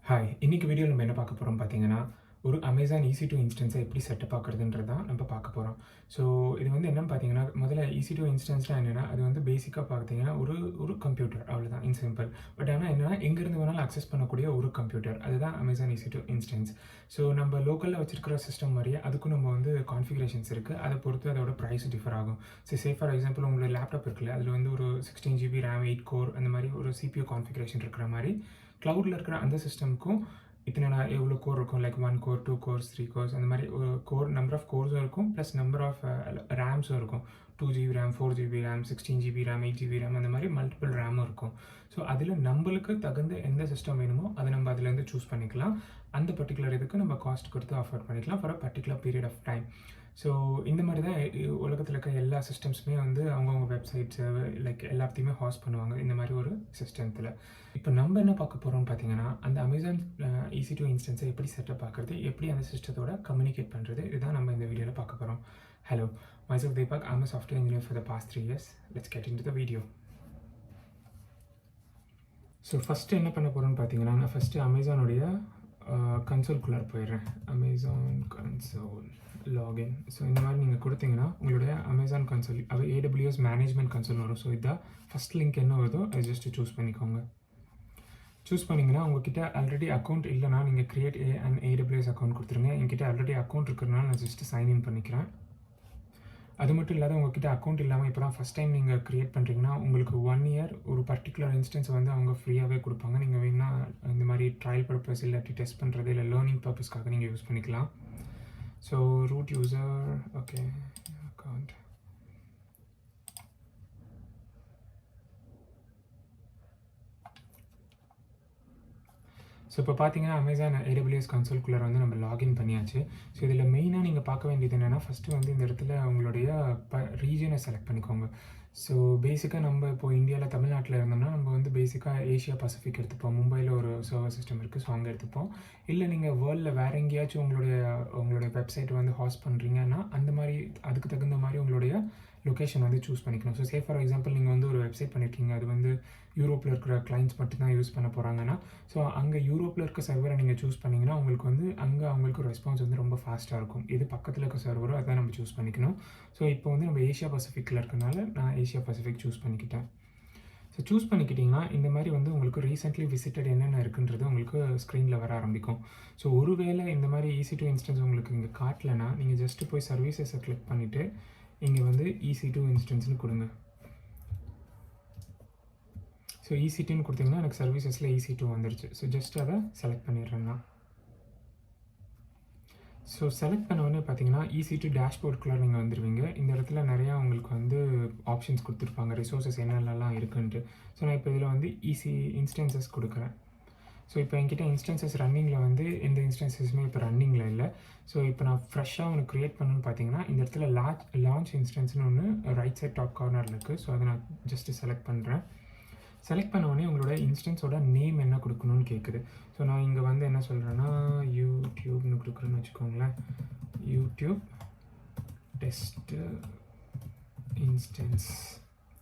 Hi! இன்னைக்கு வீடியோல நம்ம என்ன பார்க்க போறோம் பார்த்தீங்கன்னா, ஒரு அமேசான் EC2 இன்ஸ்டன்ஸை எப்படி செட்டப் ஆக்குறதுன்றது தான் நம்ம பார்க்க போறோம். ஸோ இது வந்து என்னன்னு பார்த்தீங்கன்னா, முதல்ல EC2 இன்ஸ்டன்ஸ்னா என்னன்னா, அது வந்து பேசிக்கா பார்த்தீங்கன்னா, ஒரு ஒரு கம்ப்யூட்டர் அவ்வளோதான் இன் சிம்பிள். பட் ஆனா என்னன்னா, எங்கேருந்து வேணாலும் அக்சஸ் பண்ணக்கூடிய ஒரு கம்ப்யூட்டர். அதுதான் அமேசான் EC2 இன்ஸ்டன்ஸ். ஸோ நம்ம லோக்கல்ல வச்சிருக்கிற சிஸ்டம் மாரியே அதுக்கும் நம்ம வந்து கான்ஃபிகரேஷன்ஸ் இருக்கு. அத பொறுத்து அதோட பிரைஸ் டிஃபர் ஆகும். சே ஃபார் எக்ஸாம்பிள் உங்களோட லேப்டாப் இருக்குல்ல, அதில வந்து ஒரு 16 ஜிபி ரேம், 8 கோர் அந்த மாரி ஒரு CPU கான்ஃபிகரேஷன் இருக்கிற மாரி, கிளவுட்ல இருக்கிற அந்த சிஸ்டம்க்கும் இத்தனை எவ்வளோ கோர் இருக்கும் லைக் 1 கோர், 2 கோர்ஸ், 3 கோர்ஸ் அந்த மாதிரி ஒரு கோர் நம்பர் ஆஃப் கோர்ஸும் இருக்கும் ப்ளஸ் நம்பர் ஆஃப் ரேம்ஸும் இருக்கும். 2 GB RAM, 4 GB RAM, 16 GB RAM, 8 GB RAM அந்த மாதிரி மல்டிபிள் ரேமும் இருக்கும். ஸோ அதில் நம்மளுக்கு தகுந்த எந்த சிஸ்டம் வேணுமோ அதை நம்ம அதுலேருந்து சூஸ் பண்ணிக்கலாம். அந்த பர்டிகுலர் இதுக்கு நம்ம காஸ்ட் கொடுத்து ஆஃபர் பண்ணிக்கலாம் for a particular period of time. So இந்த மாதிரி தான் உலகத்தில் இருக்க எல்லா சிஸ்டம்ஸுமே வந்து அவங்கவுங்க வெப்சைட்ஸு லைக் எல்லாத்தையுமே ஹாஸ்ட் பண்ணுவாங்க இந்த மாதிரி ஒரு சிஸ்டத்தில். இப்போ நம்ம என்ன பார்க்க போகிறோம்னு பார்த்தீங்கன்னா, அந்த அமேசான் EC2 இன்ஸ்டன்ஸை எப்படி செட்டப் ஆக்குறது, எப்படி அந்த சிஸ்டத்தோட கம்யூனிகேட் பண்ணுறது, இதுதான் நம்ம இந்த வீடியோவில் பார்க்க போகிறோம். Hello, myself Deepak. I'm a software engineer for the past 3 years. Let's get into the video. So first என்ன பண்ண போகிறோம்னு பார்த்தீங்கன்னா, நான் ஃபஸ்ட்டு அமேசானுடைய கன்சோல்குள்ளார போயிடுறேன். Amazon console login. ஸோ இந்த மாதிரி நீங்கள் கொடுத்தீங்கன்னா உங்களுடைய Amazon console AWS management console வரும். ஸோ இதான் ஃபஸ்ட் லிங்க் என்ன வருதோ அதை ஜஸ்ட்டு சூஸ் பண்ணிக்கோங்க. சூஸ் பண்ணிங்கன்னா உங்ககிட்ட ஆல்ரெடி அக்கௌண்ட் இல்லைனா நீங்கள் கிரியேட் அண்ட் AWS அக்கௌண்ட் கொடுத்துருங்க. என்கிட்ட ஆல்ரெடி அக்கௌண்ட் இருக்கிறதுனால நான் ஜஸ்ட்டு சைன்இன் பண்ணிக்கிறேன். அது மட்டும் இல்லாத உங்ககிட்ட அக்கௌண்ட் இல்லாமல் இப்போ தான் ஃபஸ்ட் டைம் நீங்கள் க்ரியேட் பண்ணுறீங்கன்னா உங்களுக்கு 1 இயர் ஒரு பர்டிகுலர் இன்ஸ்டன்ஸ் வந்து அவங்க ஃப்ரீயாகவே கொடுப்பாங்க. நீங்கள் வேணால் இந்த மாதிரி ட்ரையல் பர்பஸ் இல்லாட்டி டெஸ்ட் பண்ணுறது இல்லை லேர்னிங் பர்பஸ்க்காக நீங்கள் யூஸ் பண்ணிக்கலாம். So root user okay account. So இப்போ பார்த்தீங்கன்னா அமேசான் AWS கன்சோல்குள்ளே வந்து நம்ம லாகின் பண்ணியாச்சு. ஸோ இதில் மெயினாக நீங்கள் பார்க்க வேண்டியது என்னென்னா, ஃபஸ்ட்டு வந்து இந்த இடத்துல உங்களுடைய ரீஜனை செலக்ட் பண்ணிக்கோங்க. ஸோ பேசிக்காக நம்ம இப்போ இந்தியாவில் தமிழ்நாட்டில் இருந்தோம்னா நம்ம வந்து பேசிக்காக ஏஷியா பசிபிக் எடுத்துப்போம். மும்பையில் ஒரு சர்வர் சிஸ்டம் இருக்குது, ஸோ அங்கே எடுத்துப்போம். இல்லை நீங்கள் வேர்ல்டில் வேறு எங்கேயாச்சும் உங்களுடைய வெப்சைட் வந்து ஹாஸ்ட் பண்ணுறீங்கன்னா அந்த மாதிரி அதுக்கு தகுந்த மாதிரி உங்களுடைய லொக்கேஷன் வந்து சூஸ் பண்ணிக்கணும். ஸோ ஃபார் எக்ஸாம்பிள் நீங்கள் வந்து ஒரு வெப்சைட் பண்ணியிருக்கீங்க, அது வந்து யூரோப்பில் இருக்கிற கிளைண்ட்ஸ் மட்டும்தான் யூஸ் பண்ண போகிறாங்கன்னா, ஸோ அங்கே யூரோப்பில் இருக்க சர்வரை நீங்கள் சூஸ் பண்ணிங்கன்னா உங்களுக்கு வந்து அங்கே அவங்களுக்கு ரெஸ்பான்ஸ் வந்து ரொம்ப ஃபாஸ்ட்டாக இருக்கும். இது பக்கத்தில் இருக்க சர்வரோ அதான் நம்ம சூஸ் பண்ணிக்கணும். ஸோ இப்போ வந்து நம்ம ஏஷியா பசிஃபிக்கில் இருக்கனால நான் ஏஷியா பசிஃபிக் சூஸ் பண்ணிக்கிட்டேன். ஸோ சூஸ் பண்ணிக்கிட்டிங்கன்னா இந்த மாதிரி வந்து உங்களுக்கு ரீசெண்ட்லி விசிட்டட் என்னென்ன இருக்குன்றது உங்களுக்கு ஸ்க்ரீனில் வர ஆரம்பிக்கும். ஸோ ஒருவேளை இந்த மாதிரி EC2 இன்ஸ்டன்ஸ் உங்களுக்கு இங்கே காட்டலைன்னா நீங்கள் ஜஸ்ட்டு போய் சர்வீசஸை கிளிக் பண்ணிவிட்டு இங்கே வந்து EC2 இன்ஸ்டன்ஸ்னு கொடுங்க. ஸோ EC2ன்னு கொடுத்தீங்கன்னா எனக்கு சர்வீசஸில் EC2 வந்துருச்சு. ஸோ ஜஸ்ட் அதை செலக்ட் பண்ணிடுறேன்னா. ஸோ செலக்ட் பண்ண உடனே பார்த்தீங்கன்னா EC2 டேஷ்போர்டுக்குள்ளே நீங்கள் வந்துடுவீங்க. இந்த இடத்துல நிறையா உங்களுக்கு வந்து ஆப்ஷன்ஸ் கொடுத்துருப்பாங்க, ரிசோர்ஸஸ் என்னென்னலாம் இருக்குன்ட்டு. ஸோ நான் இப்போ இதில் வந்து இன்ஸ்டன்சஸ் கொடுக்குறேன். ஸோ இப்போ என்கிட்ட இன்ஸ்டன்சஸ் ரன்னிங்கில் வந்து எந்த இன்ஸ்டன்சஸுமே இப்போ ரன்னிங்கில் இல்லை. ஸோ இப்போ நான் ஃப்ரெஷ்ஷாக ஒன்று க்ரியேட் பண்ணணும்னு பார்த்தீங்கன்னா இந்த இடத்துல லான்ச் இன்ஸ்டன்ஸ்னு ஒன்று ரைட் சைட் டாப் கார்னரில் இருக்குது. ஸோ அதை நான் ஜஸ்ட்டு செலக்ட் பண்ணுறேன். செலக்ட் பண்ண உடனே உங்களோட இன்ஸ்டன்ஸோட நேம் என்ன கொடுக்கணும்னு கேட்குது. ஸோ நான் இங்கே வந்து என்ன சொல்கிறேன்னா யூடியூப்னு கொடுக்குறேன்னு வச்சுக்கோங்களேன். யூடியூப் டெஸ்ட் இன்ஸ்டன்ஸ்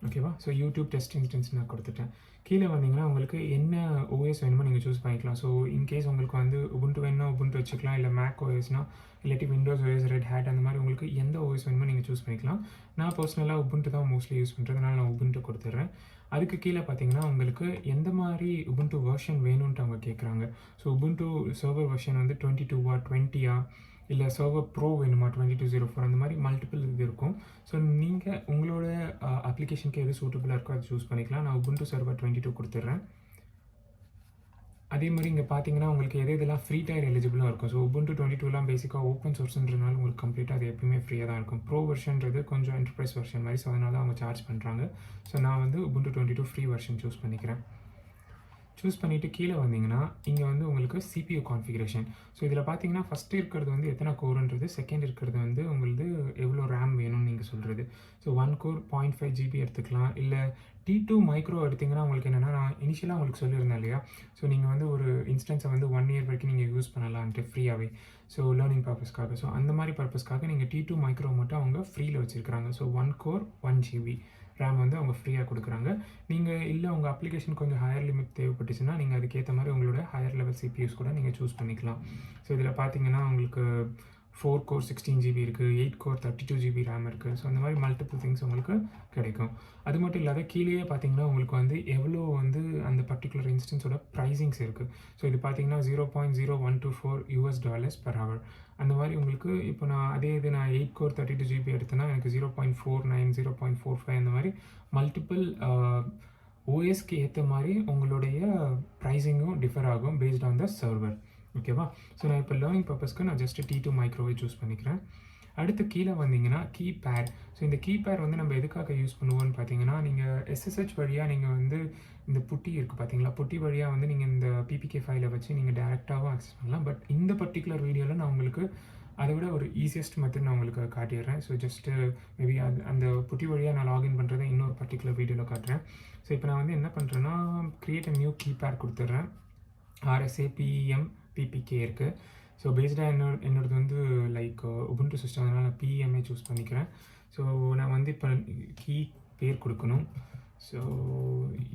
ஓகேவா. ஸோ யூடியூப் டெஸ்ட் இன்ஸ்டன்ஸ் நான் கொடுத்துட்டேன். கீழே வந்தீங்கன்னா உங்களுக்கு என்ன OS வேணுமோ நீங்கள் சூஸ் பண்ணிக்கலாம். ஸோ இன்கேஸ் உங்களுக்கு வந்து உபுண்டு வேணும்னா உபுண்டு வச்சுக்கலாம், இல்லை மேக் OSனா இல்லாட்டி விண்டோஸ் OS, ரெட் ஹேட் அந்த மாதிரி உங்களுக்கு எந்த OS வேணுமோ நீங்கள் சூஸ் பண்ணிக்கலாம். நான் பர்சனலாக உபுண்டு தான் மோஸ்ட்லி யூஸ் பண்ணுறதுனால நான் உபுண்டு கொடுத்துட்றேன். அதுக்கு கீழே பார்த்தீங்கன்னா உங்களுக்கு எந்த மாதிரி உபுண்டு வெர்ஷன் வேணும்ன்ட்டு அவங்க கேட்குறாங்க. ஸோ உபுண்டு சர்வர் வெர்ஷன் வந்து 22 20 இல்லை சர்வர் ப்ரோ வேணுமா 2204 அந்த மாதிரி மல்டிபிள் இது இருக்கும். ஸோ நீங்கள் உங்களோட அப்ளிகேஷனுக்கு எது சூட்டபுளாக இருக்கோ அதை சூஸ் பண்ணிக்கலாம். நான் உபுண்டு சர்வர் 22 கொடுத்துட்றேன். அதே மாதிரி இங்கே பார்த்தீங்கன்னா உங்களுக்கு இதெல்லாம் ஃப்ரீ டயர் எலிஜிபிளாக இருக்கும். ஸோ உபுண்டு 22லாம் பேசிக்காக ஓப்பன் சோர்ஸ்ன்றனால உங்களுக்கு கம்ப்ளீட்டாக அது எப்பயுமே ஃப்ரீயாக தான் இருக்கும். ப்ரோ வெர்ஷன்றது கொஞ்சம் என்டர்பிரைஸ் வெர்ஷன் மாதிரி, ஸோ அதனால தான் அவங்க சார்ஜ் பண்ணுறாங்க. ஸோ நான் வந்து உபுண்டு 22 ஃப்ரீ வெர்ஷன் சூஸ் பண்ணிக்கிறேன். சூஸ் பண்ணிவிட்டு கீழே வந்தீங்கன்னா இங்கே வந்து உங்களுக்கு CPU கான்ஃபிகரேஷன். ஸோ இதில் பார்த்தீங்கன்னா ஃபஸ்ட்டு இருக்கிறது வந்து எத்தனை கோருன்றது, செகண்ட் இருக்கிறது வந்து உங்களுக்கு எவ்வளோ ரேம் வேணும்னு நீங்கள் சொல்கிறது. ஸோ 1 கோர் 0.5 GB எடுத்துக்கலாம். இல்லை T2 மைக்ரோ எடுத்திங்கன்னா உங்களுக்கு என்னென்னா, நான் இனிஷியலாக உங்களுக்கு சொல்லியிருந்தேன் இல்லையா. ஸோ நீங்கள் வந்து ஒரு இன்ஸ்டன்ஸை வந்து 1 இயர் வரைக்கும் நீங்கள் யூஸ் பண்ணலான்ட்டு ஃப்ரீயாகவே. ஸோ லேர்னிங் பர்பஸ்க்காக. ஸோ அந்த மாதிரி பர்பஸ்க்காக நீங்கள் T2 மைக்ரோ மட்டும் அவங்க ஃப்ரீயில் வச்சுருக்கிறாங்க. ஸோ 1 கோர் 1 GB ரேம் வந்து அவங்க ஃப்ரீயாக கொடுக்குறாங்க. நீங்கள் இல்லை உங்கள் அப்ளிகேஷன் கொஞ்சம் ஹையர் லிமிட் தேவைப்பட்டுச்சுன்னா நீங்கள் அதுக்கேற்ற மாதிரி உங்களோட ஹையர் லெவல் சிபியூஸ் கூட நீங்கள் சூஸ் பண்ணிக்கலாம். ஸோ இதில் பார்த்தீங்கன்னா உங்களுக்கு 4 கோர் 16 ஜிபி இருக்குது, 8 கோர் 32 ஜிபி ரேம் இருக்குது. ஸோ அந்த மாதிரி மல்டிபிள் திங்ஸ் உங்களுக்கு கிடைக்கும். அது மட்டும் இல்லாத கீழேயே பார்த்தீங்கன்னா உங்களுக்கு வந்து எவ்வளோ வந்து அந்த பர்டிகுலர் இன்ஸ்டன்ஸோட ப்ரைஸிங்ஸ் இருக்குது. ஸோ இது பார்த்தீங்கன்னா $0.0124 per hour. அந்த மாதிரி உங்களுக்கு இப்போ நான் 8 கோர் 32 ஜிபி எடுத்தேன்னா எனக்கு 0.49 0.45 அந்த மாதிரி மல்டிபிள் ஓஎஸ்க்கு ஏற்ற மாதிரி உங்களுடைய ப்ரைஸிங்கும் டிஃபர் ஆகும் பேஸ்ட் ஆன் த சர்வர். ஓகேவா? ஸோ நான் இப்போ லேர்னிங் பர்பஸ்க்கு நான் ஜஸ்ட் T2 மைக்ரோவை சூஸ் பண்ணிக்கிறேன். அடுத்து கீழே வந்தீங்கன்னா கீபேட். ஸோ இந்த கீபேட் வந்து நம்ம எதுக்காக யூஸ் பண்ணுவோம்னு பார்த்தீங்கன்னா, நீங்கள் SSH வழியாக நீங்கள் வந்து இந்த புட்டி இருக்குது பார்த்தீங்களா, புட்டி வழியாக வந்து நீங்கள் இந்த PPK ஃபைலை வச்சு நீங்கள் டேரெக்டாகவும் ஆக்சஸ் பண்ணலாம். பட் இந்த பர்டிகுலர் வீடியோவில் நான் உங்களுக்கு அதை விட ஒரு ஈஸியஸ்ட் மெத்தட் நான் உங்களுக்கு காட்டிடுறேன். ஸோ ஜஸ்ட்டு மேபி அந்த புட்டி வழியாக நான் லாகின் பண்ணுறதை இன்னொரு பர்டிகுலர் வீடியோவில் காட்டுறேன். ஸோ இப்போ நான் வந்து என்ன பண்ணுறேன்னா, கிரியேட் அ நியூ கீபேட் கொடுத்துட்றேன். RSA PPK இருக்குது. ஸோ பேஸ்டாக என்னோடது வந்து லைக் உபுண்டு சிஸ்டம், அதனால் நான் PEMஐ சூஸ் பண்ணிக்கிறேன். ஸோ நான் வந்து இப்போ கீ பேர் கொடுக்கணும். ஸோ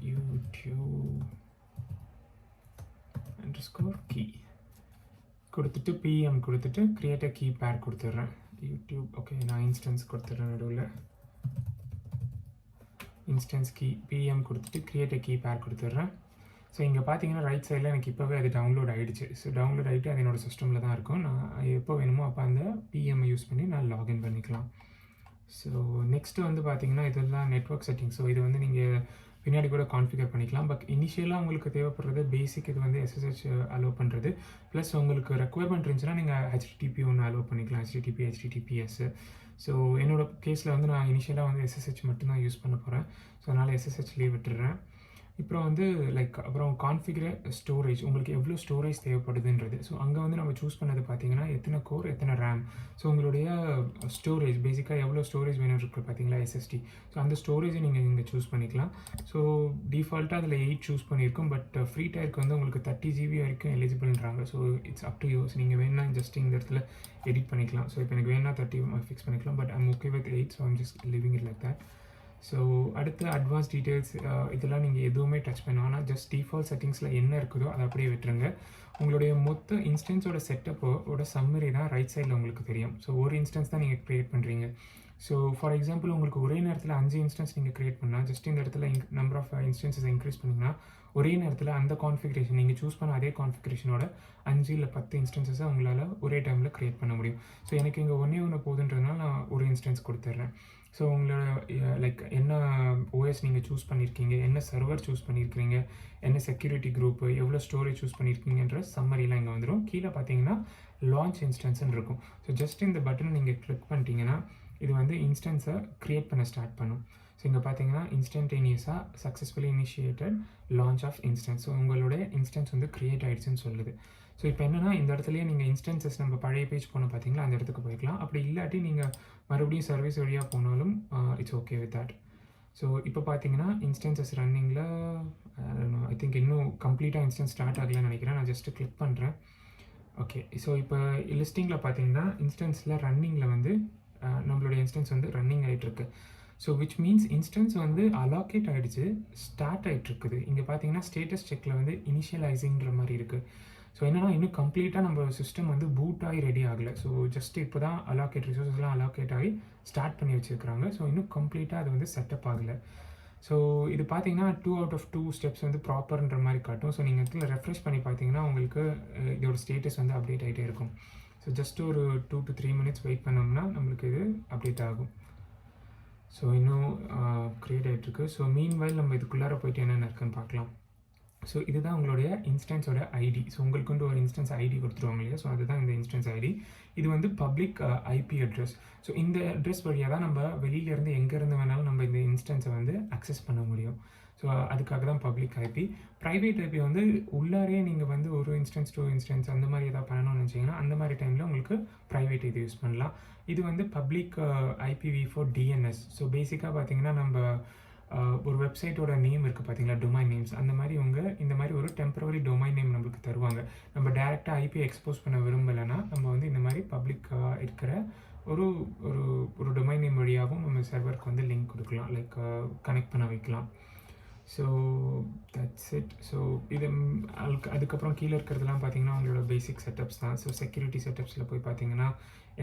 YouTube_key கொடுத்துட்டு PEM கொடுத்துட்டு கிரியேட் அ கீ பேர் கொடுத்துட்றேன். யூடியூப் ஓகே, நான் இன்ஸ்டன்ஸ் கொடுத்துட்றேன். நடுவில் இன்ஸ்டன்ஸ் கீ PEM கொடுத்துட்டு கிரியேட் அ கீ பேர் கொடுத்துட்றேன். ஸோ இங்கே பார்த்தீங்கன்னா ரைட் சைடில் எனக்கு இப்போவே அது டவுன்லோட் ஆகிடுச்சு. ஸோ டவுன்லோட் ஆகிட்டு அது என்னோடய சிஸ்டமில் தான் இருக்கும். நான் எப்போ வேணுமோ அப்போ அந்த PEMஐ யூஸ் பண்ணி நான் லாகின் பண்ணிக்கலாம். ஸோ நெக்ஸ்ட்டு வந்து பார்த்தீங்கன்னா இதெல்லாம் நெட்வொர்க் செட்டிங்ஸ். ஸோ இது வந்து நீங்கள் பின்னாடி கூட கான்ஃபிகர் பண்ணிக்கலாம். பட் இனிஷியலாக உங்களுக்கு தேவைப்படுறது பேசிக் இது வந்து SSH அலோவ் பண்ணுறது. ப்ளஸ் உங்களுக்கு ரெக்குவயர்மெண்ட் இருந்துச்சுன்னா நீங்கள் HTTP ஒன்று அலோவ் பண்ணிக்கலாம், HTTP HTTPS. ஸோ என்னோடய கேஸில் வந்து நான் இனிஷியலாக வந்து SSH மட்டும்தான் யூஸ் பண்ண போகிறேன். ஸோ அதனால் SSHலேயே விட்டுடுறேன். இப்போ வந்து அப்புறம் கான்ஃபிகர் ஸ்டோரேஜ், உங்களுக்கு எவ்வளோ ஸ்டோரேஜ் தேவைப்படுதுன்றது. ஸோ அங்கே வந்து நம்ம சூஸ் பண்ணது பார்த்தீங்கன்னா எத்தனை கோர் எத்தனை ரேம். ஸோ உங்களுடைய ஸ்டோரேஜ் பேசிக்காக எவ்வளோ ஸ்டோரேஜ் வேணும் இருக்குது பார்த்தீங்களா, SSD. ஸோ அந்த ஸ்டோரேஜை நீங்கள் இங்கே சூஸ் பண்ணிக்கலாம். ஸோ டிஃபால்ட்டாக அதில் 8 சூஸ் பண்ணியிருக்கோம். பட் ஃப்ரீ டயருக்கு வந்து உங்களுக்கு 30 GB வரைக்கும் எலிஜிபிள்ன்றாங்க. So it's up to use. நீங்கள் வேணால் ஜஸ்ட் இந்த இடத்துல எடிட் பண்ணிக்கலாம். ஸோ இப்போ எனக்கு வேணா 30 ஃபிக்ஸ் பண்ணிக்கலாம். But I'm okay with 8. So I'm just living it like that. So அடுத்து அட்வான்ஸ் டீட்டெயில்ஸ் இதெல்லாம் நீங்கள் எதுவுமே டச் பண்ணலாம். ஆனால் ஜஸ்ட் டிஃபால்ட் செட்டிங்ஸில் என்ன இருக்குதோ அதை அப்படியே விட்டுருங்க. உங்களுடைய மொத்த இன்ஸ்டன்ஸோட செட்டப்போட சம்மரி தான் ரைட் சைடில் உங்களுக்கு தெரியும். ஸோ ஒரு இன்ஸ்டன்ஸ் தான் நீங்கள் க்ரியேட் பண்ணுறீங்க. ஸோ ஃபார் எக்ஸாம்பிள் உங்களுக்கு ஒரே நேரத்தில் 5 இன்ஸ்டன்ஸ் நீங்கள் க்ரியேட் பண்ணால் ஜஸ்ட் இந்த இடத்துல நம்பர் ஆஃப் இன்ஸ்டன்ஸஸ் இன்க்ரீஸ் பண்ணிங்கன்னா ஒரே நேரத்தில் அந்த கான்ஃபிகரேஷன் நீங்கள் சூஸ் பண்ண அதே கான்ஃபிகரேஷனோட 5 இல்லை 10 இன்ஸ்டன்ஸஸை உங்களால் ஒரே டைமில் க்ரியேட் பண்ண முடியும். ஸோ எனக்கு இங்கே ஒன்று போதுன்றதுனால நான் ஒரு இன்ஸ்டன்ஸ் கொடுத்துட்றேன். ஸோ உங்களோட லைக் என்ன OS நீங்கள் சூஸ் பண்ணியிருக்கீங்க, என்ன சர்வர் சூஸ் பண்ணியிருக்கீங்க, என்ன செக்யூரிட்டி குரூப்பு, எவ்வளோ ஸ்டோரேஜ் சூஸ் பண்ணியிருக்கீங்கன்ற சம்மரிலாம் இங்கே வந்துடும். கீழே பார்த்தீங்கன்னா லான்ச் இன்ஸ்டன்ஸ்ன்னு இருக்கும். ஸோ ஜஸ்ட் இந்த பட்டனை நீங்கள் கிளிக் பண்ணிட்டீங்கன்னா இது வந்து இன்ஸ்டன்ஸை க்ரியேட் பண்ண ஸ்டார்ட் பண்ணும். ஸோ இங்கே பார்த்தீங்கன்னா இன்ஸ்டன்டேனியஸாக successfully initiated launch of instance. So உங்களுடைய இன்ஸ்டன்ஸ் வந்து க்ரியேட் ஆகிடுச்சுன்னு சொல்லுது. ஸோ இப்போ என்னென்னா இந்த இடத்துலையே நீங்கள் இன்ஸ்டன்சஸ் நம்ம பழைய பேஜ் போன பார்த்தீங்களா, அந்த இடத்துக்கு போய்க்கலாம். அப்படி இல்லாட்டி நீங்கள் மறுபடியும் சர்வீஸ் வழியாக போனாலும் it's okay with that. So இப்போ பார்த்தீங்கன்னா இன்ஸ்டன்சஸ் ரன்னிங்கில் ஐ திங்க் இன்னும் கம்ப்ளீட்டாக இன்ஸ்டன்ஸ் ஸ்டார்ட் ஆகலைன்னு நினைக்கிறேன். நான் ஜஸ்ட்டு கிளிக் பண்ணுறேன். ஓகே, ஸோ இப்போ லிஸ்டிங்கில் பார்த்தீங்கன்னா இன்ஸ்டன்ஸில் ரன்னிங்கில் வந்து நம்மளுடைய இன்ஸ்டன்ஸ் வந்து ரன்னிங் ஆகிட்டுருக்கு. ஸோ விச் மீன்ஸ் இன்ஸ்டன்ஸ் வந்து அலாகேட் ஆகிடுச்சு, ஸ்டார்ட் ஆகிட்டுருக்குது. இங்கே பார்த்தீங்கன்னா ஸ்டேட்டஸ் செக்கில் வந்து இனிஷியலைசிங்கிற மாதிரி இருக்குது. ஸோ என்னென்னா இன்னும் கம்ப்ளீட்டாக நம்ம சிஸ்டம் வந்து பூட் ஆகி ரெடி ஆகலை. ஸோ ஜஸ்ட் இப்போ தான் அலாகேட் ரிசோர்ஸஸ்லாம் அலாகேட் ஆகி ஸ்டார்ட் பண்ணி வச்சுருக்காங்க. ஸோ இன்னும் கம்ப்ளீட்டாக அது வந்து செட்டப் ஆகலை. ஸோ இது பார்த்தீங்கன்னா 2 out of 2 ஸ்டெப்ஸ் வந்து ப்ராப்பர்ன்ற மாதிரி காட்டும். ஸோ நீங்கள் இதில் ரெஃப்ரெஷ் பண்ணி பார்த்தீங்கன்னா உங்களுக்கு இதோட ஸ்டேட்டஸ் வந்து அப்டேட் ஆகிட்டே இருக்கும். ஸோ ஜஸ்ட் ஒரு 2 to 3 minutes வெயிட் பண்ணோம்னா நம்மளுக்கு இது அப்டேட் ஆகும். ஸோ இன்னும் க்ரியேட் ஆகிட்டுருக்கு. ஸோ மீன்வைல் நம்ம இதுக்குள்ளார போய்ட்டு என்னென்ன இருக்குன்னு பார்க்கலாம். ஸோ இதுதான் உங்களுடைய இன்ஸ்டன்ஸோட ஐடி. ஸோ உங்களுக்கு வந்து ஒரு இன்ஸ்டன்ஸ் ஐடி கொடுத்துருவாங்க இல்லையா, ஸோ அதுதான் இந்த இன்ஸ்டன்ஸ் ஐடி. இது வந்து பப்ளிக் IP அட்ரஸ். ஸோ இந்த அட்ரஸ் வழியாக தான் நம்ம வெளியிலேருந்து எங்கேருந்து வேணாலும் நம்ம இந்த இன்ஸ்டன்ஸை வந்து அக்சஸ் பண்ண முடியும். ஸோ அதுக்காக தான் பப்ளிக் IP. ப்ரைவேட் IP வந்து உள்ளாரே நீங்கள் வந்து ஒரு இன்ஸ்டன்ஸ் 2 இன்ஸ்டன்ஸ் அந்த மாதிரி எதாவது பண்ணணும்னு நினச்சிங்கன்னா அந்த மாதிரி டைமில் உங்களுக்கு ப்ரைவேட் இது யூஸ் பண்ணலாம். இது வந்து பப்ளிக் IPv4 DNS. ஸோ பேசிக்காக பார்த்தீங்கன்னா நம்ம ஒரு வெப்சைட்டோட நேம் இருக்குது பார்த்தீங்களா, டொமைன் நேம்ஸ், அந்த மாதிரி இந்த மாதிரி ஒரு டெம்பரவரி டொமைன் நேம் நம்மளுக்கு தருவாங்க. நம்ம டேரெக்டாக IP எக்ஸ்போஸ் பண்ண விரும்பலைன்னா நம்ம வந்து இந்த மாதிரி பப்ளிக்காக இருக்கிற ஒரு ஒரு ஒரு டொமைன் நேம் வழியாகவும் நம்ம சர்வருக்கு வந்து லிங்க் கொடுக்கலாம், லைக் கனெக்ட் பண்ண வைக்கலாம். So that's it. ஸோ இது அதுக்கப்புறம் கீழே இருக்கிறதுலாம் பார்த்தீங்கன்னா உங்களோட பேசிக் செட்டப்ஸ் தான். ஸோ செக்யூரிட்டி செட்டப்ஸில் போய் பார்த்தீங்கன்னா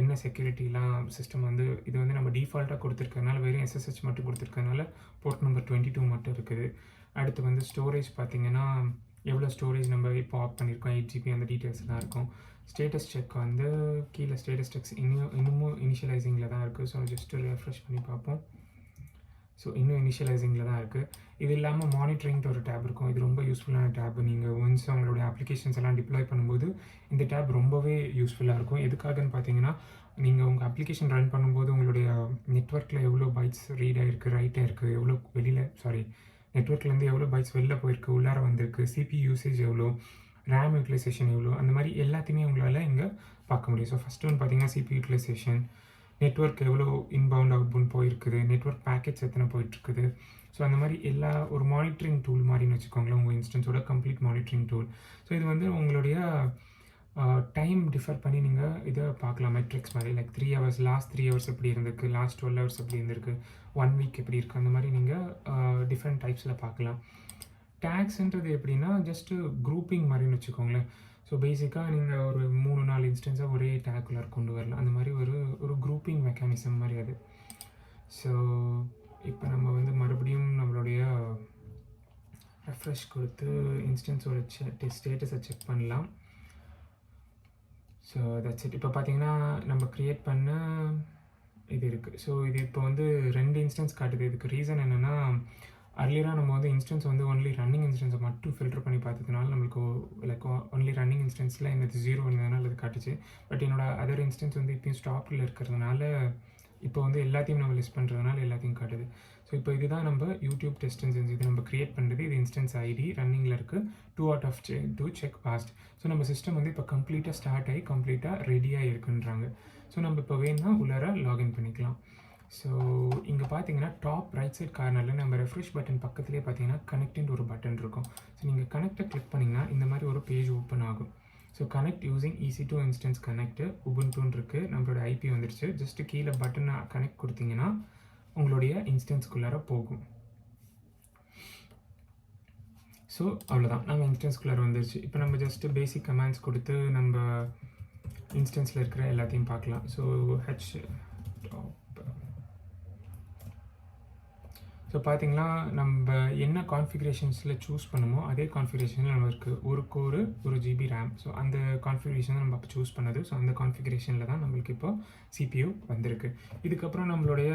என்ன செக்யூரிட்டிலாம் சிஸ்டம் வந்து இது வந்து நம்ம டிஃபால்ட்டாக கொடுத்துருக்கறனால வெறும் SSH மட்டும் கொடுத்துருக்கறனால போர்ட் நம்பர் 22 மட்டும் இருக்குது. அடுத்து வந்து ஸ்டோரேஜ் பார்த்தீங்கன்னா எவ்வளோ ஸ்டோரேஜ் நம்ம இப்போ ஆப் பண்ணியிருக்கோம், 8 GB அந்த டீட்டெயில்ஸ்லாம் இருக்கும். ஸ்டேட்டஸ் செக் வந்து கீழே ஸ்டேட்டஸ் செக்ஸ் இன்னமும் இனிஷியலைசிங்கில் தான் இருக்குது. ஸோ ஜஸ்ட்டு ரெஃப்ரெஷ் பண்ணி பார்ப்போம். ஸோ இன்னும் இனிஷியலைசிங்கில் தான் இருக்குது. இது இல்லாமல் மானிட்டரிங்ட்டு ஒரு டேப் இருக்கும். இது ரொம்ப யூஸ்ஃபுல்லான டேப். நீங்கள் ஒன்ஸ் உங்களுடைய அப்ளிகேஷன்ஸ் எல்லாம் டிப்ளாய் பண்ணும்போது இந்த டேப் ரொம்பவே யூஸ்ஃபுல்லாக இருக்கும். எதுக்காகன்னு பார்த்தீங்கன்னா நீங்கள் உங்கள் அப்ளிகேஷன் ரன் பண்ணும்போது உங்களுடைய நெட்ஒர்க்கில் எவ்வளோ பைட்ஸ் ரீட் ஆகிருக்கு, ரைட் ஆகிருக்கு, எவ்வளோ நெட்ஒர்க்லேருந்து எவ்வளோ பைட்ஸ் வெளில போயிருக்கு, உள்ளார வந்திருக்கு, CPU யூசேஜ் எவ்வளோ, ரேம் யூட்டிலைசேஷன் எவ்வளோ, அந்த மாதிரி எல்லாத்தையுமே உங்களால் இங்கே பார்க்க முடியும். ஸோ ஃபஸ்ட்டு ஒன்று பார்த்தீங்கன்னா CPU யூட்டிலைசேஷன், நெட்ஒர்க் எவ்வளோ இன்பவுண்ட் அவுட்பவுண்ட் போயிருக்குது, நெட்ஒர்க் பேக்கெட்ஸ் எத்தனை போயிட்டுருக்குது. ஸோ அந்த மாதிரி ஒரு மானிட்டரிங் டூல் மாதிரின்னு வச்சுக்கோங்களேன், உங்கள் இன்ஸ்டன்ஸோட கம்ப்ளீட் மானிட்டரிங் டூல். ஸோ இது வந்து உங்களுடைய டைம் டிஃபர் பண்ணி நீங்கள் இதை பார்க்கலாம், மெட்ரிக்ஸ் மாதிரி. லைக் 3 hours, லாஸ்ட் 3 hours எப்படி இருந்திருக்கு, லாஸ்ட் 12 hours எப்படி இருந்திருக்கு, 1 week எப்படி இருக்குது, அந்த மாதிரி நீங்கள் டிஃப்ரெண்ட் டைப்ஸில் பார்க்கலாம். டேக்ஸ்ன்றது எப்படின்னா ஜஸ்ட்டு குரூப்பிங் மாதிரின்னு வச்சுக்கோங்களேன். ஸோ பேசிக்காக நீங்கள் ஒரு 3-4 இன்ஸ்டன்ஸாக ஒரே டேக்குலர் கொண்டு வரலாம். அந்த மாதிரி ஒரு குரூப்பிங் மெக்கானிசம் மாதிரி அது. ஸோ இப்போ நம்ம வந்து மறுபடியும் நம்மளுடைய ரெஃப்ரெஷ் கொடுத்து இன்ஸ்டன்ஸோட ஸ்டேட்டஸை செக் பண்ணலாம். So that's it. இப்போ பார்த்தீங்கன்னா நம்ம க்ரியேட் பண்ண இது இருக்குது. ஸோ இது இப்போ வந்து 2 இன்ஸ்டன்ஸ் காட்டுது. இதுக்கு ரீசன் என்னென்னா அர்லியராக நம்ம வந்து இன்ஸ்டன்ஸ் வந்து ஒன்லி ரன்னிங் இன்ஸ்டன்ஸை மட்டும் ஃபில்டர் பண்ணி பார்த்ததுனால நம்மளுக்கு லைக் ஒன்லி ரன்னிங் இன்ஸ்டன்ஸில் எனக்கு 0 இருந்ததுனால அது காட்டுச்சு. பட் என்னோடய அதர் இன்ஸ்டன்ஸ் வந்து இப்போயும் ஸ்டாப்பில் இருக்கிறதுனால இப்போ வந்து எல்லாத்தையும் நம்ம லிஸ்ட் பண்ணுறதுனால எல்லாத்தையும் காட்டுது. ஸோ இப்போ இதுதான் நம்ம யூடியூப் டெஸ்ட் இன்ஸ்டன்ஸ். இது நம்ம க்ரியேட் பண்ணுறது. இது இன்ஸ்டன்ஸ் ஐடி ரன்னிங்கில் இருக்குது. 2 out of 2 check passed. So நம்ம சிஸ்டம் வந்து இப்போ கம்ப்ளீட்டாக ஸ்டார்ட் ஆகி கம்ப்ளீட்டாக ரெடியாக இருக்குன்றாங்க. ஸோ நம்ம இப்போ வேணும்னா உள்ளார லாகின் பண்ணிக்கலாம். ஸோ இங்கே பார்த்தீங்கன்னா டாப் ரைட் சைட் கார்னரில் நம்ம ரெஃப்ரெஷ் பட்டன் பக்கத்துலேயே பார்த்தீங்கன்னா கனெக்ட்னு ஒரு பட்டன் இருக்கும். ஸோ நீங்கள் கனெக்டை கிளிக் பண்ணிங்கன்னா இந்த மாதிரி ஒரு பேஜ் ஓப்பன் ஆகும். So connect using EC2 Instance connect உபுண்டுன்னு இருக்குது. நம்மளோட IP வந்துருச்சு. ஜஸ்ட்டு கீழே பட்டனை கனெக்ட் கொடுத்தீங்கன்னா உங்களுடைய இன்ஸ்டன்ஸ்குள்ளார போகும். ஸோ அவ்வளோதான், நம்ம இன்ஸ்டன்ஸ்குள்ளார வந்துருச்சு. இப்போ நம்ம ஜஸ்ட்டு பேசிக் கமாண்ட்ஸ் கொடுத்து நம்ம இன்ஸ்டன்ஸில் இருக்கிற எல்லாத்தையும் பார்க்கலாம். ஸோ ஸோ பார்த்தீங்கன்னா நம்ம என்ன கான்ஃபிகரேஷன்ஸில் சூஸ் பண்ணுமோ அதே கான்ஃபிகரேஷனில் நம்ம இருக்குது. ஒரு கோர் 1 GB ரேம். ஸோ அந்த கான்ஃபிகரேஷன் தான் நம்ம அப்போ சூஸ் பண்ணது. ஸோ அந்த கான்ஃபிகரேஷனில் தான் நம்மளுக்கு இப்போ CPU வந்திருக்கு. இதுக்கப்புறம் நம்மளுடைய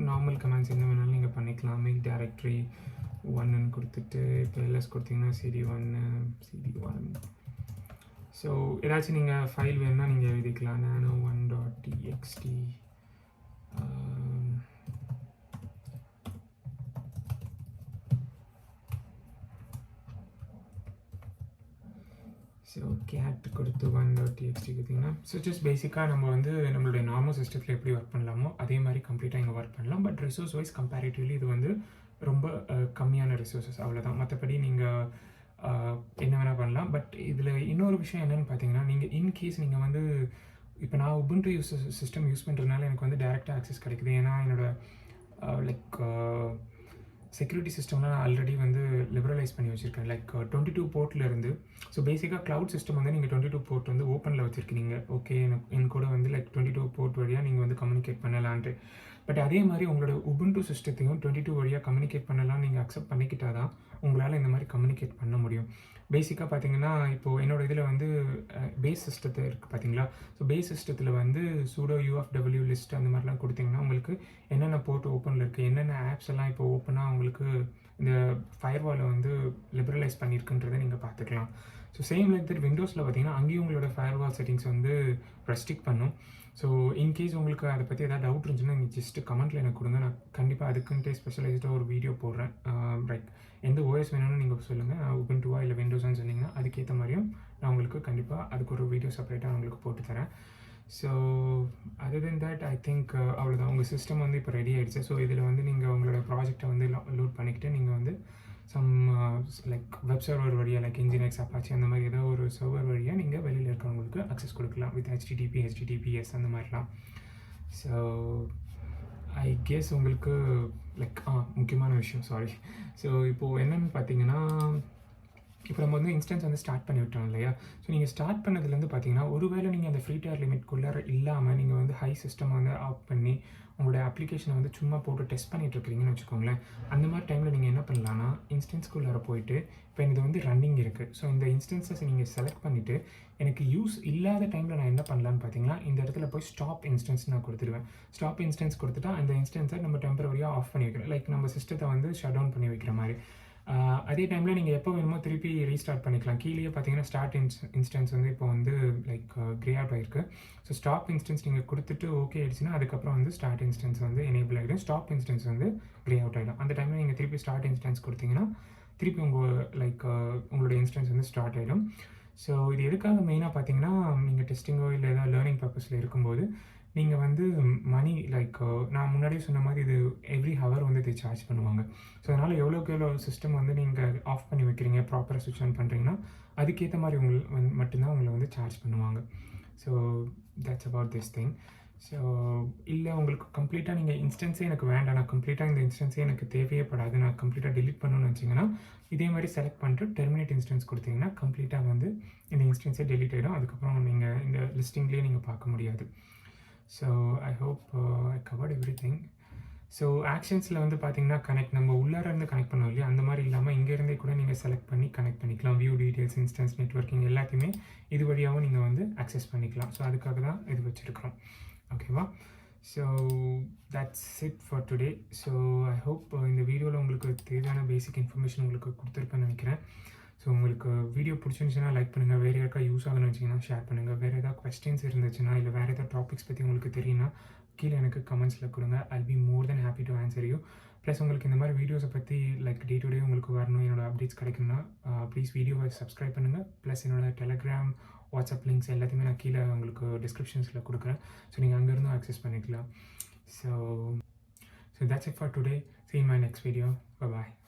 நார்மல் கமாண்ட்ஸ் என்ன வேணாலும் நீங்கள் பண்ணிக்கலாம். மேக் டைரக்டரி 1ன்னு கொடுத்துட்டு இப்போ LS கொடுத்தீங்கன்னா CD1. ஸோ ஏதாச்சும் நீங்கள் ஃபைல் வேணுன்னா நீங்கள் எழுதிக்கலாம். nano1.txt. ஸோ கேட் கொடுத்து 1.txt கொடுத்தீங்கன்னா ஸோ ஜஸ்ட் பேசிக்காக நம்ம வந்து நம்மளுடைய நார்மல் சிஸ்டத்தில் எப்படி ஒர்க் பண்ணலாமோ அதே மாதிரி கம்ப்ளீட்டாக இங்கே ஒர்க் பண்ணலாம். பட் ரிசோர்ஸ் வைஸ் கம்பேரிட்டிவ்லி இது வந்து ரொம்ப கம்மியான ரிசோர்ஸஸ், அவ்வளோதான். மற்றபடி நீங்கள் என்ன வேணால் பண்ணலாம். பட் இதில் இன்னொரு விஷயம் என்னென்னு பார்த்தீங்கன்னா நீங்கள் இன்கேஸ் நீங்கள் வந்து இப்போ நான் உபுண்டு சிஸ்டம் யூஸ் பண்ணுறதுனால எனக்கு வந்து டேரெக்டாக ஆக்சஸ் கிடைக்குது. ஏன்னா என்னோடய லைக் செக்யூரிட்டி சிஸ்டம்லாம் நான் ஆல்ரெடி வந்து லிபரலைஸ் பண்ணி வச்சுருக்கேன். லைக் 22 போர்ட்டில் இருந்து. ஸோ பேசிக்காக க்ளவுட் சிஸ்டம் வந்து நீங்கள் 22 போர்ட் வந்து ஓப்பனில் வச்சுருக்கீங்க. ஓகே, என் கூட வந்து லைக் 22 போர்ட் வழியாக நீங்கள் வந்து கம்யூனிகேட் பண்ணலான்ட்டு. பட் அதே மாதிரி உங்களோட உபுண்டு சிஸ்டத்தையும் 22 வழியாக கம்யூனிகேட் பண்ணலாம் நீங்கள் அக்செப்ட் பண்ணிக்கிட்டால் தான் உங்களால் இந்த மாதிரி கம்யூனிகேட் பண்ண முடியும். பேசிக்காக பார்த்தீங்கன்னா இப்போது என்னோடய இதில் வந்து பேஸ் சிஸ்டத்தை இருக்குது பார்த்தீங்களா. ஸோ பேஸ் சிஸ்டத்தில் வந்து sudo ufw லிஸ்ட் அந்த மாதிரிலாம் கொடுத்தீங்கன்னா உங்களுக்கு என்னென்ன போர்ட் ஓப்பனில் இருக்குது, என்னென்ன ஆப்ஸ் எல்லாம் இப்போ ஓப்பனாக உங்களுக்கு இந்த ஃபயர்வாலை வந்து லிபரலைஸ் பண்ணியிருக்குன்றதை நீங்கள் பார்த்துக்கலாம். ஸோ சேம் லைக் தட் விண்டோஸில் பார்த்தீங்கன்னா அங்கேயும் உங்களோட ஃபயர்வால் செட்டிங்ஸ் வந்து ரெஸ்ட்ரிக்ட் பண்ணும். ஸோ இன்கேஸ் உங்களுக்கு அதை பற்றி ஏதாவது டவுட் இருந்துச்சுன்னா நீங்கள் ஜஸ்ட்டு கமெண்ட்டில் எனக்கு கொடுங்க. நான் கண்டிப்பாக அதுக்குன்ட்டே ஸ்பெஷலைஸ்டாக ஒரு வீடியோ போடுறேன். லைக் எந்த OS வேணும்னு நீங்கள் சொல்லுங்கள். உபுண்டுவா இல்லை விண்டோஸ்ன்னு சொன்னீங்கன்னா அதுக்கேற்ற மாதிரியும் நான் உங்களுக்கு கண்டிப்பாக அதுக்கு ஒரு வீடியோ செப்பரேட்டாக உங்களுக்கு போட்டு தரேன். So other then that I think அவ்வளோதான். உங்கள் சிஸ்டம் வந்து இப்போ ரெடி ஆகிடுச்சு. ஸோ இதில் வந்து நீங்கள் உங்களோட ப்ராஜெக்டை வந்து லோட் பண்ணிக்கிட்டு நீங்கள் வந்து சம் லைக் வெப் சர்வர் வழியாக லைக் இன்ஜினியர்ஸ் அப்பாச்சி அந்த மாதிரி ஏதோ ஒரு சர்வர் வழியாக நீங்கள் வெளியில் இருக்கிறவங்களுக்கு அக்சஸ் கொடுக்கலாம் வித் HTTP HTTPS அந்த மாதிரிலாம். ஸோ ஐ கெஸ் உங்களுக்கு லைக் முக்கியமான விஷயம் சாரி. ஸோ இப்போது என்னென்னு பார்த்தீங்கன்னா, இப்போ நம்ம வந்து இன்ஸ்டன்ஸ் வந்து ஸ்டார்ட் பண்ணி விட்டோம் இல்லையா? ஸோ நீங்கள் ஸ்டார்ட் பண்ணதுலேருந்து பார்த்தீங்கன்னா, ஒருவேளை நீங்கள் அந்த ஃப்ரீ டயர் லிமிட்குள்ளார இல்லாமல் நீங்கள் வந்து ஹை சிஸ்டம் வந்து ஆஃப் பண்ணி உங்களுடைய அப்ளிகேஷனை வந்து சும்மா போட்டு டெஸ்ட் பண்ணிட்டு இருக்கிறீங்கன்னு வச்சுக்கோங்களேன். அந்த மாதிரி டைமில் நீங்கள் என்ன பண்ணலான்னா, இன்ஸ்டன்ஸ்குள்ளார போயிட்டு இப்போ இது வந்து ரன்னிங் இருக்குது. ஸோ இந்த இன்ஸ்டன்ஸஸ் நீங்கள் செலக்ட் பண்ணிவிட்டு எனக்கு யூஸ் இல்லாத டைமில் நான் என்ன பண்ணலான்னு பார்த்தீங்கன்னா, இந்த இடத்துல போய் ஸ்டாப் இன்ஸ்டன்ஸ் நான் கொடுத்துருவேன். ஸ்டாப் இன்ஸ்டன்ஸ் கொடுத்துட்டா அந்த இன்ஸ்டன்ஸை நம்ம டெம்பரவரியாக ஆஃப் பண்ணி வைக்கிறோம். லைக் நம்ம சிஸ்டத்தை வந்து ஷட் டவுன் பண்ணி வைக்கிற மாதிரி. அதே டைமில் நீங்கள் எப்போ வேணுமோ திருப்பி ரீஸ்டார்ட் பண்ணிக்கலாம். கீழேயே பார்த்தீங்கன்னா ஸ்டார்ட் இன்ஸ்டன்ஸ் வந்து இப்போ வந்து லைக் க்ரே அவுட் ஆகிருக்கு. ஸோ ஸ்டாப் இன்ஸ்டன்ஸ் நீங்கள் கொடுத்துட்டு ஓகே ஆயிடுச்சுன்னா அதுக்கப்புறம் வந்து ஸ்டார்ட் இன்ஸ்டன்ஸ் வந்து எனேபிள் ஆகிடும். ஸ்டாப் இன்ஸ்டன்ஸ் வந்து க்ரே அவுட் ஆகிடும். அந்த டைமில் நீங்கள் திருப்பி ஸ்டார்ட் இன்ஸ்டன்ஸ் கொடுத்தீங்கன்னா திருப்பி உங்களோட இன்ஸ்டன்ஸ் வந்து ஸ்டார்ட் ஆகிடும். ஸோ இது எதுக்காக மெயினாக பார்த்தீங்கன்னா, நீங்கள் டெஸ்டிங்கோ இல்லை ஏதாவது லேர்னிங் பர்பஸில் இருக்கும்போது நீங்கள் வந்து மணி லைக் நான் முன்னாடியே சொன்ன மாதிரி இது எவ்ரி ஹவர் வந்து இது சார்ஜ் பண்ணுவாங்க. ஸோ அதனால் எவ்வளோக்கு எவ்வளோ சிஸ்டம் வந்து நீங்கள் ஆஃப் பண்ணி வைக்கிறீங்க, ப்ராப்பராக சுவிட்ச் ஆன் பண்ணுறீங்கன்னா அதுக்கேற்ற மாதிரி மட்டும்தான் உங்களை வந்து சார்ஜ் பண்ணுவாங்க. So that's about this thing. So இல்லை உங்களுக்கு கம்ப்ளீட்டாக நீங்கள் இன்ஸ்டன்ஸே எனக்கு வேண்டாம், நான் கம்ப்ளீட்டாக இந்த இன்ஸ்டன்ஸே எனக்கு தேவையேப்படாது, நான் கம்ப்ளீட்டாக டெலிட் பண்ணணும்னு வச்சிங்கன்னா இதே மாதிரி செலக்ட் பண்ணிட்டு டெர்மினேட் இன்ஸ்டன்ஸ் கொடுத்தீங்கன்னா கம்ப்ளீட்டாக வந்து இந்த இன்ஸ்டன்ஸே டெலிட் ஆகிடும். அதுக்கப்புறம் நீங்கள் இந்த லிஸ்டிங்லேயே நீங்கள் பார்க்க முடியாது. So I hope I covered everything. So ஆக்ஷன்ஸில் வந்து பார்த்தீங்கன்னா கனெக்ட் நம்ம உள்ளார இருந்து கனெக்ட் பண்ணோம் இல்லையா, அந்த மாதிரி இல்லாமல் இங்கேருந்தே கூட நீங்கள் செலக்ட் பண்ணி கனெக்ட் பண்ணிக்கலாம். வியூ டீட்டெயில்ஸ், இன்ஸ்டன்ஸ், நெட்வொர்க்கிங் எல்லாத்தையுமே இது வழியாகவும் நீங்கள் வந்து அக்சஸ் பண்ணிக்கலாம். ஸோ அதுக்காக தான் இது வச்சுருக்கிறோம். ஓகேவா? So that's it for today. So I hope இந்த வீடியோவில் உங்களுக்கு தேவையான பேசிக் இன்ஃபர்மேஷன் உங்களுக்கு கொடுத்துருப்பேன்னு நினைக்கிறேன். ஸோ உங்களுக்கு வீடியோ பிடிச்சிருந்துச்சுன்னா லைக் பண்ணுங்கள். வேறு யாருக்கா யூஸ் ஆகணும்னு வச்சிங்கன்னா ஷேர் பண்ணுங்கள். வேறு ஏதாவது கொஸ்டின்ஸ் இருந்துச்சுன்னா இல்லை வேறு ஏதாவது டாபிக்ஸ் பற்றி உங்களுக்கு தெரியும்னா கீழே எனக்கு கமெண்ட்ஸில் கொடுங்க. I'll be more then happy to answer you. Plus உங்களுக்கு இந்த மாதிரி வீடியோஸை பற்றி லைக் டே டு டே உங்களுக்கு வரணும், என்னோடய அப்டேட்ஸ் கிடைக்கணும்னா ப்ளீஸ் வீடியோவை சப்ஸ்கிரைப் பண்ணுங்கள். ப்ளஸ் என்னோடய டெலகிராம், வாட்ஸ்அப் லிங்க்ஸ் எல்லாத்தையுமே நான் கீழே உங்களுக்கு டிஸ்கிரிப்ஷன்ஸில் கொடுக்குறேன். ஸோ நீங்கள் அங்கேருந்தும் ஆக்சஸ் பண்ணிக்கலாம். So that's it for today. See you in my next video. Bye bye.